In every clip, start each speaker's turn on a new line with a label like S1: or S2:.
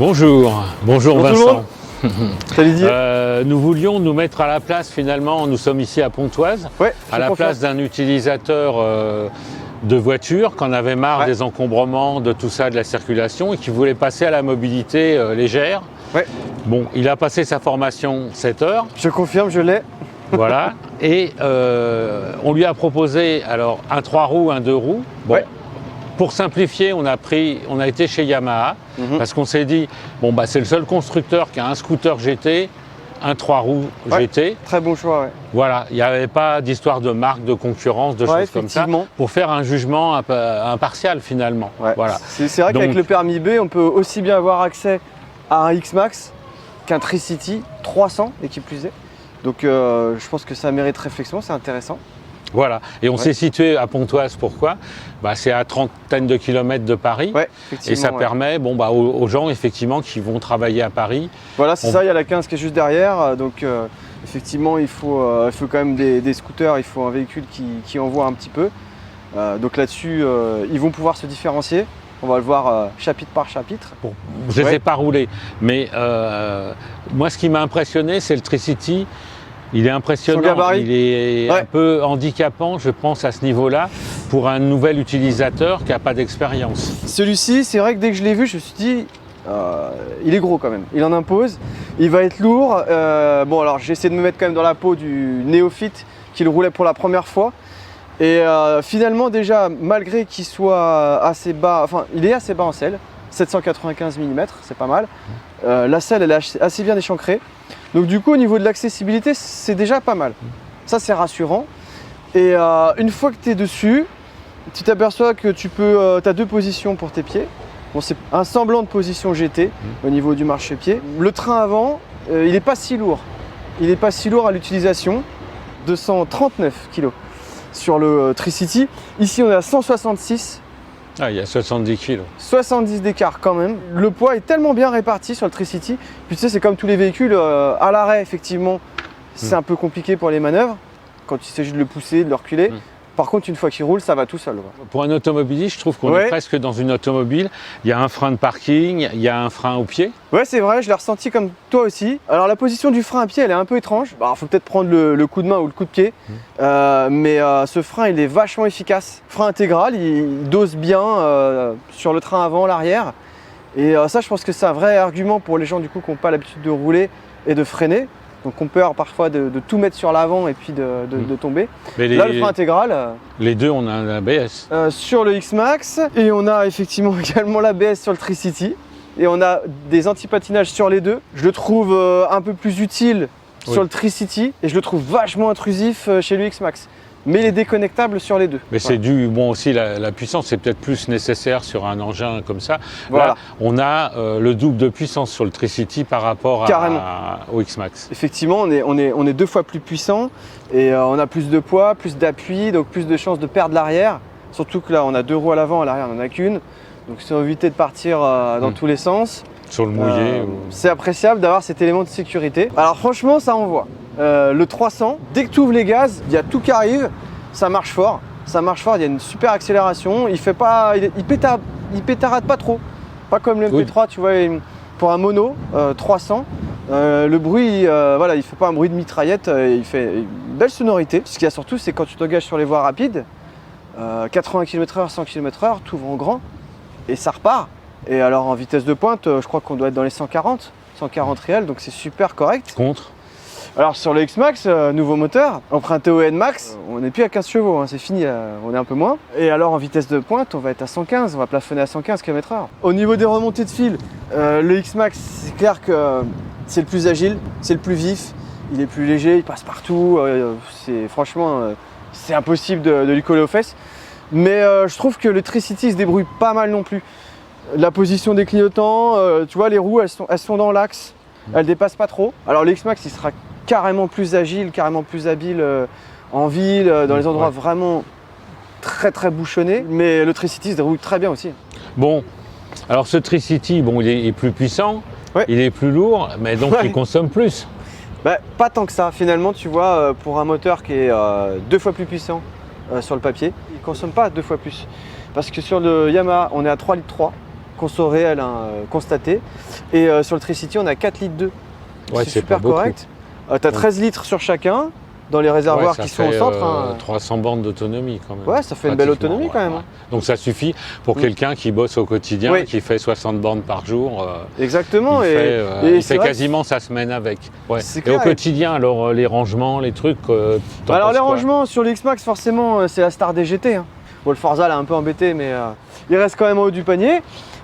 S1: Bonjour, bonjour Vincent.
S2: Salut Didier.
S1: Nous voulions nous mettre à la place finalement, nous sommes ici à Pontoise, à la place d'un utilisateur de voiture qui en avait marre des encombrements, de tout ça, de la circulation et qui voulait passer à la mobilité légère. Bon, il a passé sa formation 7 heures.
S2: Je confirme, je l'ai.
S1: Voilà, et on lui a proposé alors un 3 roues, un 2 roues. Bon. Pour simplifier, on a été chez Yamaha parce qu'on s'est dit, bon bah c'est le seul constructeur qui a un scooter GT, un 3 roues GT.
S2: Très bon choix,
S1: Voilà, il n'y avait pas d'histoire de marque, de concurrence, de choses comme ça, pour faire un jugement impartial finalement. Voilà.
S2: C'est vrai qu'avec le permis B, on peut aussi bien avoir accès à un X-Max qu'un Tricity 300 et qui plus est. Donc je pense que ça mérite réflexion, c'est intéressant.
S1: Voilà, et on s'est situé à Pontoise, pourquoi? C'est à trentaine de kilomètres de Paris, et ça permet aux gens effectivement qui vont travailler à Paris.
S2: Voilà, c'est ça, il y a la 15 qui est juste derrière, donc effectivement il faut quand même des scooters, il faut un véhicule qui envoie un petit peu. Donc là-dessus, ils vont pouvoir se différencier. On va le voir chapitre par chapitre.
S1: Bon, je ne les ai pas roulés, mais moi ce qui m'a impressionné, c'est le Tricity. Il est impressionnant, il est un peu handicapant, je pense, à ce niveau-là, pour un nouvel utilisateur qui n'a pas d'expérience.
S2: Celui-ci, c'est vrai que dès que je l'ai vu, je me suis dit, il est gros quand même, il en impose, il va être lourd. Bon, alors j'ai essayé de me mettre quand même dans la peau du néophyte qui le roulait pour la première fois. Et finalement, déjà, malgré qu'il soit assez bas, enfin, il est assez bas en selle, 795 mm, c'est pas mal. La selle, elle est assez bien échancrée. Donc du coup, au niveau de l'accessibilité, c'est déjà pas mal. Ça, c'est rassurant. Et une fois que tu es dessus, tu t'aperçois que tu as deux positions pour tes pieds. Bon, c'est un semblant de position GT au niveau du marchepied. Le train avant, il n'est pas si lourd. Il n'est pas si lourd à l'utilisation. 239 kg sur le Tricity. Ici, on est à 166.
S1: Ah, il y a 70 kg.
S2: 70 d'écart quand même. Le poids est tellement bien réparti sur le Tricity. Puis tu sais, c'est comme tous les véhicules, à l'arrêt, effectivement, c'est un peu compliqué pour les manœuvres, quand il s'agit de le pousser, de le reculer. Par contre, une fois qu'il roule, ça va tout seul.
S1: Pour un automobiliste, je trouve qu'on est presque dans une automobile. Il y a un frein de parking, il y a un frein au pied. Ouais,
S2: c'est vrai, je l'ai ressenti comme toi aussi. Alors la position du frein à pied, elle est un peu étrange. Il faut peut-être prendre le coup de main ou le coup de pied. Mais ce frein, il est vachement efficace. Frein intégral, il dose bien sur le train avant, l'arrière. Et ça, je pense que c'est un vrai argument pour les gens du coup qui n'ont pas l'habitude de rouler et de freiner. Donc on peur parfois de tout mettre sur l'avant et puis de tomber. Là, le frein intégral.
S1: Les deux, on a un ABS.
S2: Sur le X-Max, et on a effectivement également l'ABS sur le Tricity. Et on a des antipatinages sur les deux. Je le trouve un peu plus utile sur le Tricity et je le trouve vachement intrusif chez le X-Max. Mais il est déconnectable sur les deux. Mais
S1: c'est dû, aussi la puissance c'est peut-être plus nécessaire sur un engin comme ça. Là, on a le double de puissance sur le Tricity par rapport au X-Max.
S2: Effectivement, on est 2 fois plus puissant et on a plus de poids, plus d'appui, donc plus de chances de perdre l'arrière. Surtout que là, on a 2 roues à l'avant, à l'arrière, on n'en a qu'une. Donc c'est éviter de partir dans tous les sens.
S1: Sur le mouillé.
S2: C'est appréciable d'avoir cet élément de sécurité. Alors franchement, ça envoie. Le 300, dès que tu ouvres les gaz, il y a tout qui arrive, ça marche fort. Ça marche fort, il y a une super accélération. Il pétarade pas trop. Pas comme le MP3, tu vois, pour un mono 300. Le bruit, il fait pas un bruit de mitraillette, il fait une belle sonorité. Ce qu'il y a surtout, c'est quand tu t'engages sur les voies rapides, 80 km/h, 100 km/h, tu ouvres en grand et ça repart. Et alors en vitesse de pointe, je crois qu'on doit être dans les 140 réels, donc c'est super correct.
S1: Contre?
S2: Alors sur le X-Max, nouveau moteur, emprunté au N-Max, on n'est plus à 15 chevaux, c'est fini, on est un peu moins. Et alors en vitesse de pointe, on va être à 115, on va plafonner à 115 km/h. Au niveau des remontées de fil, le X-Max, c'est clair que c'est le plus agile, c'est le plus vif, il est plus léger, il passe partout, franchement, c'est impossible de lui coller aux fesses. Mais je trouve que le Tricity se débrouille pas mal non plus. La position des clignotants, tu vois, les roues, elles sont dans l'axe, elles dépassent pas trop. Alors le X-Max, il sera carrément plus agile, carrément plus habile en ville, dans les endroits vraiment très très bouchonnés. Mais le Tricity se déroule très bien aussi.
S1: Bon, alors ce Tricity, il est plus puissant, il est plus lourd, mais donc il consomme plus.
S2: Pas tant que ça. Finalement, tu vois, pour un moteur qui est 2 fois plus puissant sur le papier, il ne consomme pas 2 fois plus. Parce que sur le Yamaha, on est à 3,3 litres conso réel constaté. Et sur le Tricity, on a 4 litres 2.
S1: Ouais,
S2: c'est super
S1: pas beaucoup.
S2: correct. Tu as 13 litres sur chacun dans les réservoirs qui sont au centre.
S1: 300 bornes d'autonomie quand même.
S2: Ouais, ça fait une belle autonomie quand même.
S1: Donc ça suffit pour quelqu'un qui bosse au quotidien, qui fait 60 bornes par jour.
S2: Exactement.
S1: Il fait quasiment sa semaine avec. Ouais. Et au quotidien, alors les rangements, les trucs.
S2: Alors les rangements sur le X-Max, forcément, c'est la star des GT. Hein. Bon, le Forza l'a un peu embêté, mais il reste quand même en haut du panier.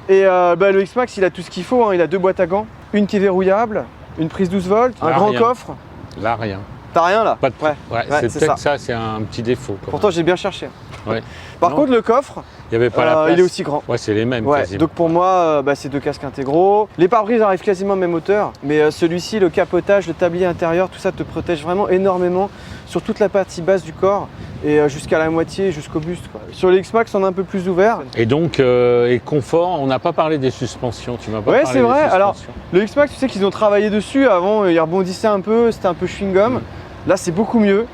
S2: Et le X-Max, il a tout ce qu'il faut. Hein. Il a 2 boîtes à gants, une qui est verrouillable, une prise 12 volts, un grand coffre.
S1: Là, rien.
S2: T'as rien là?
S1: Pas de... ouais, c'est peut-être ça, c'est un petit défaut.
S2: Pourtant, j'ai bien cherché.
S1: Ouais.
S2: Par contre, le coffre,
S1: il y avait pas la place.
S2: il est aussi grand.
S1: Ouais, c'est les mêmes quasiment.
S2: Donc pour moi, c'est 2 casques intégraux. Les pare-brises arrivent quasiment à même hauteur, mais celui-ci, le capotage, le tablier intérieur, tout ça te protège vraiment énormément sur toute la partie basse du corps et jusqu'à la moitié, jusqu'au buste, quoi. Sur les X-Max, on est un peu plus ouvert.
S1: Et donc, et confort, on n'a pas parlé des suspensions. Tu m'as pas parlé des suspensions.
S2: Ouais, c'est vrai. Alors, le X-Max, tu sais qu'ils ont travaillé dessus. Avant, il rebondissait un peu, c'était un peu chewing-gum. Là, c'est beaucoup mieux.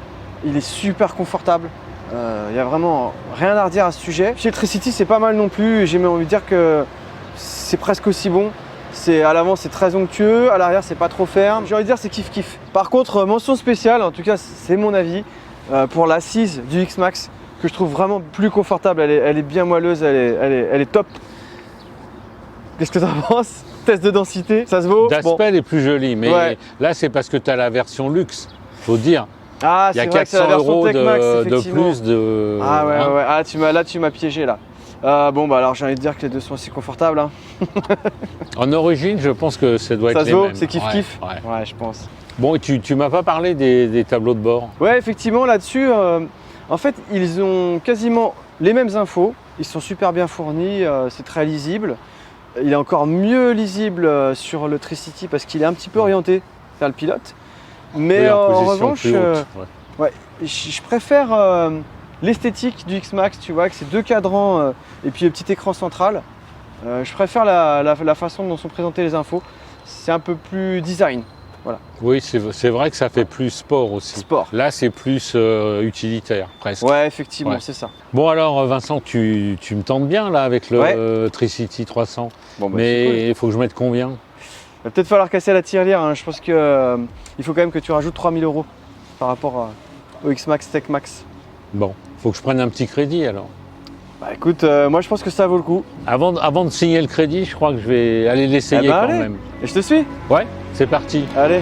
S2: Il est super confortable. Il n'y a vraiment rien à redire à ce sujet. Chez le Tricity, c'est pas mal non plus. J'ai même envie de dire que c'est presque aussi bon. À l'avant, c'est très onctueux. À l'arrière, c'est pas trop ferme. J'ai envie de dire, c'est kiff-kiff. Par contre, mention spéciale, en tout cas, c'est mon avis, pour l'assise du X-Max, que je trouve vraiment plus confortable. Elle est bien moelleuse, elle est top. Qu'est-ce que tu en penses? Test de densité, ça se vaut?
S1: D'aspect, elle est plus jolie, mais là, c'est parce que tu as la version luxe, faut dire.
S2: Ah,
S1: il y a 400 € de plus de.
S2: Ah ouais. Ah, là, tu m'as piégé là. Bon, bah alors j'ai envie de dire que les deux sont aussi confortables. Hein.
S1: En origine, je pense que ça doit être les mêmes.
S2: Ça se vaut, c'est kiff-kiff. Ouais, je pense.
S1: Bon, et tu m'as pas parlé des tableaux de bord?
S2: Ouais, effectivement, là-dessus, en fait, ils ont quasiment les mêmes infos. Ils sont super bien fournis, c'est très lisible. Il est encore mieux lisible sur le Tricity parce qu'il est un petit peu orienté vers le pilote. Mais en revanche, je préfère l'esthétique du X-Max, tu vois, que c'est 2 cadrans et puis le petit écran central. Je préfère la façon dont sont présentées les infos. C'est un peu plus design. Voilà.
S1: Oui, c'est vrai que ça fait plus sport aussi. Là, c'est plus utilitaire, presque.
S2: Ouais, effectivement, c'est ça.
S1: Bon, alors, Vincent, tu me tentes bien, là, avec le Tricity 300. Bon, bah, mais il faut que je mette combien?
S2: Il va peut-être falloir casser la tirelire. Hein. Je pense qu'il faut quand même que tu rajoutes 3000 € par rapport au X-Max Tech Max.
S1: Bon, il faut que je prenne un petit crédit, alors.
S2: Bah écoute, moi je pense que ça vaut le coup.
S1: Avant de signer le crédit, je crois que je vais aller l'essayer quand même.
S2: Et je te suis?
S1: Ouais, c'est parti.
S2: Allez.